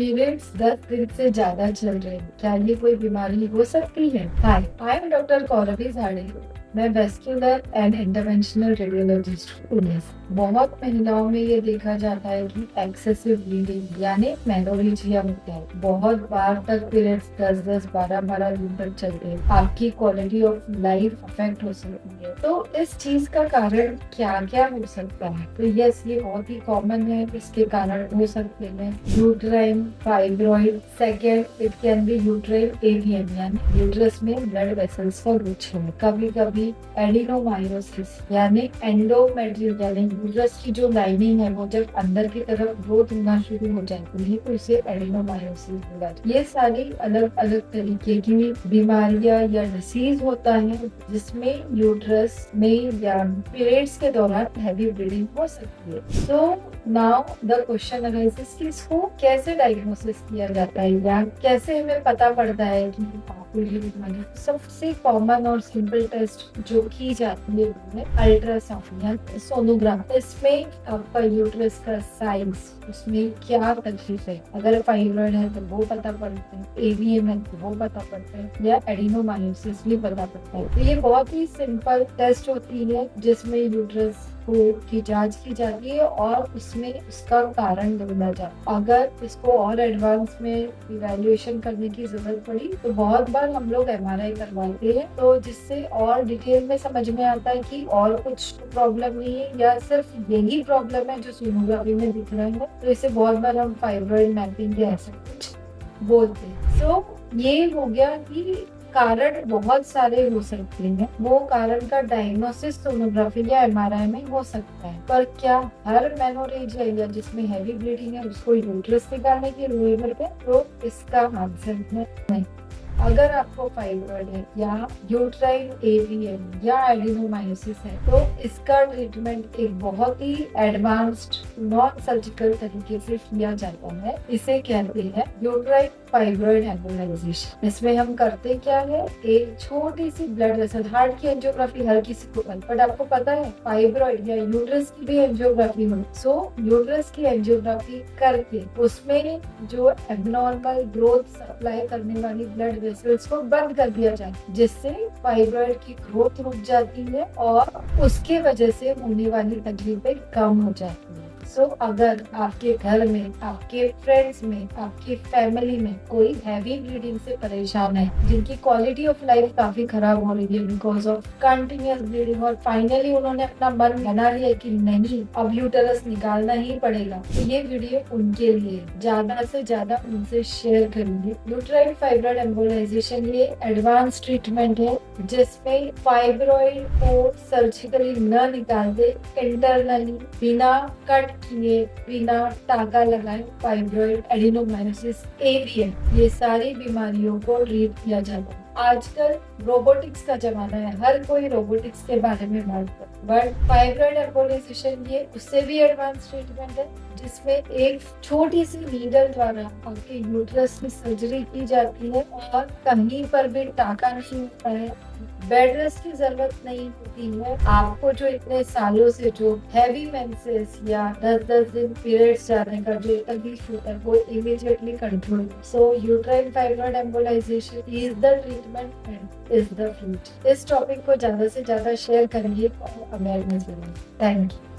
Periods 10 दिन से ज्यादा चल रहे हैं, क्या ये कोई बीमारी हो सकती है? हाय, आई एम डॉक्टर कौरवी झाड़े। मैं वेस्क्युलर एंड इंटरवेंशनल रेडियोलॉजिस्ट हूँ। बहुत महिलाओं में ये देखा जाता है कि एक्सेसिव ब्लीडिंग यानी मेनोरेजिया होता है। बहुत बार तक पीरियड्स 10-10, 12-12 दिन तक चलते हैं। आपकी क्वालिटी ऑफ लाइफ अफेक्ट हो सकती है। तो इस चीज का कारण क्या क्या हो सकता है? तो यस, ये बहुत ही कॉमन है। इसके कारण हो सकते हैं uterine fibroid, second it can be uterine avium यानी यूट्रस में ब्लड वेसल्स का गुच्छा। कभी कभी एडिनोमायोसिस यानी एंडोमेट्रियल यानी यूट्रस की जो लाइनिंग है वो जब अंदर की तरफ ग्रोथ होना शुरू हो जाती है तो इसे एडिनोमायोसिस बोला जाता है। ये सारी अलग अलग तरीके की बीमारियां या डिसीज होता है जिसमें यूट्रस में या पीरियड्स के दौरान हैवी ब्लीडिंग हो सकती है। So now the question arises कि इसको कैसे डायग्नोसिस किया जाता है या कैसे हमें पता पड़ता है कि आपको ये बीमारी है। सबसे कॉमन और सिंपल टेस्ट जो की जाती है वो अल्ट्रासाउंड या सोनोग्राम। इसमें आपका यूट्रस का साइज, उसमें क्या तकलीफ है, अगर फाइब्रॉइड है तो वो पता पड़ता है, एवीएम है तो वो पता पड़ता है या एडिनोमायोसिस भी पता पड़ता है। तो ये बहुत ही सिंपल टेस्ट होती है जिसमें यूट्रस की जांच की जाती है और उसमें उसका कारण ढूंढा जाता है। अगर इसको और एडवांस में इवैल्यूएशन करने की जरूरत पड़ी तो बहुत बार हम लोग एमआरआई करवाते हैं, तो जिससे और डिटेल में समझ में आता है कि और कुछ प्रॉब्लम नहीं है या सिर्फ यही प्रॉब्लम है जो सोनोग्राफी में दिख रहा है। तो इसे बहुत बार हम फाइब्रॉइड मैपिंग या ऐसा कुछ बोलते हैं। सो ये हो गया कि कारण बहुत सारे हो सकते हैं। वो कारण का डायग्नोसिस सोनोग्राफी या एमआरआई में हो सकता है, पर क्या हर मेनोरेजिया या जिसमें हैवी ब्लीडिंग है उसको यूट्रस निकालने की जरूरत है? तो इसका आंसर है नहीं। अगर आपको फाइब्रॉइड है या यूट्राइन एवीएम या एडिनोमायोसिस है तो इसका ट्रीटमेंट एक बहुत ही एडवांस्ड नॉन सर्जिकल तरीके से किया जाता है। इसे कहते हैं यूट्राइन फाइब्रॉइड एम्बोलाइजेशन। इसमें हम करते क्या है, एक छोटी सी ब्लड वेसल, हार्ट की एंजियोग्राफी हर किसी को बट आपको पता है फाइब्रॉइड या यूट्रस की भी एंजियोग्राफी हो। सो यूट्रस की एंजियोग्राफी करके उसमें जो एबनॉर्मल ग्रोथ सप्लाई करने वाली ब्लड वेसल्स को बंद कर दिया जाए, जिससे फाइब्रॉइड की ग्रोथ रुक जाती है और उसके वजह से होने वाली तकलीफें कम हो जाती है। सो अगर आपके घर में, आपके फ्रेंड्स में, आपकी फैमिली में कोई हैवी ब्लीडिंग से परेशान है, जिनकी क्वालिटी ऑफ लाइफ काफी खराब हो रही है बिकॉज ऑफ कंटिन्यूअस ब्लीडिंग और फाइनली उन्होंने अपना मन बना लिया कि नहीं अब यूटेरस निकालना ही पड़ेगा, तो ये वीडियो उनके लिए ज्यादा से ज्यादा उनसे शेयर करेंगे। यूट्राइन फाइब्रॉइड एम्बोलाइजेशन ये एडवांस ट्रीटमेंट है जिसमें फाइब्रॉइड को सर्जिकली न निकालते इंटरनली बिना कट किए, बिना टाका लगाए फाइब्रॉइड एडिनोमायोसिस एवीएम ये सारी बीमारियों को ट्रीट किया जाता है। आजकल रोबोटिक्स का जमाना है, हर कोई रोबोटिक्स के बारे में बात करता है, बट फाइब्रॉइड एम्बोलाइजेशन ये उससे भी एडवांस ट्रीटमेंट है जिसमें एक छोटी सी नीडल द्वारा आपके यूट्रस की सर्जरी की जाती है और कहीं पर भी टाका नहीं होता है, बेड रेस्ट की जरूरत नहीं होती है। आपको जो इतने सालों से जो हैवी मेंसेस या 10-10 दिन पीरियड्स जाने का जो तकलीफ होता है वो immediately control. So uterine fibroid embolisation is the treatment and is the future. इस टॉपिक को ज्यादा से ज्यादा शेयर करिए और अवेयरनेस बढ़ाइए। Thank you.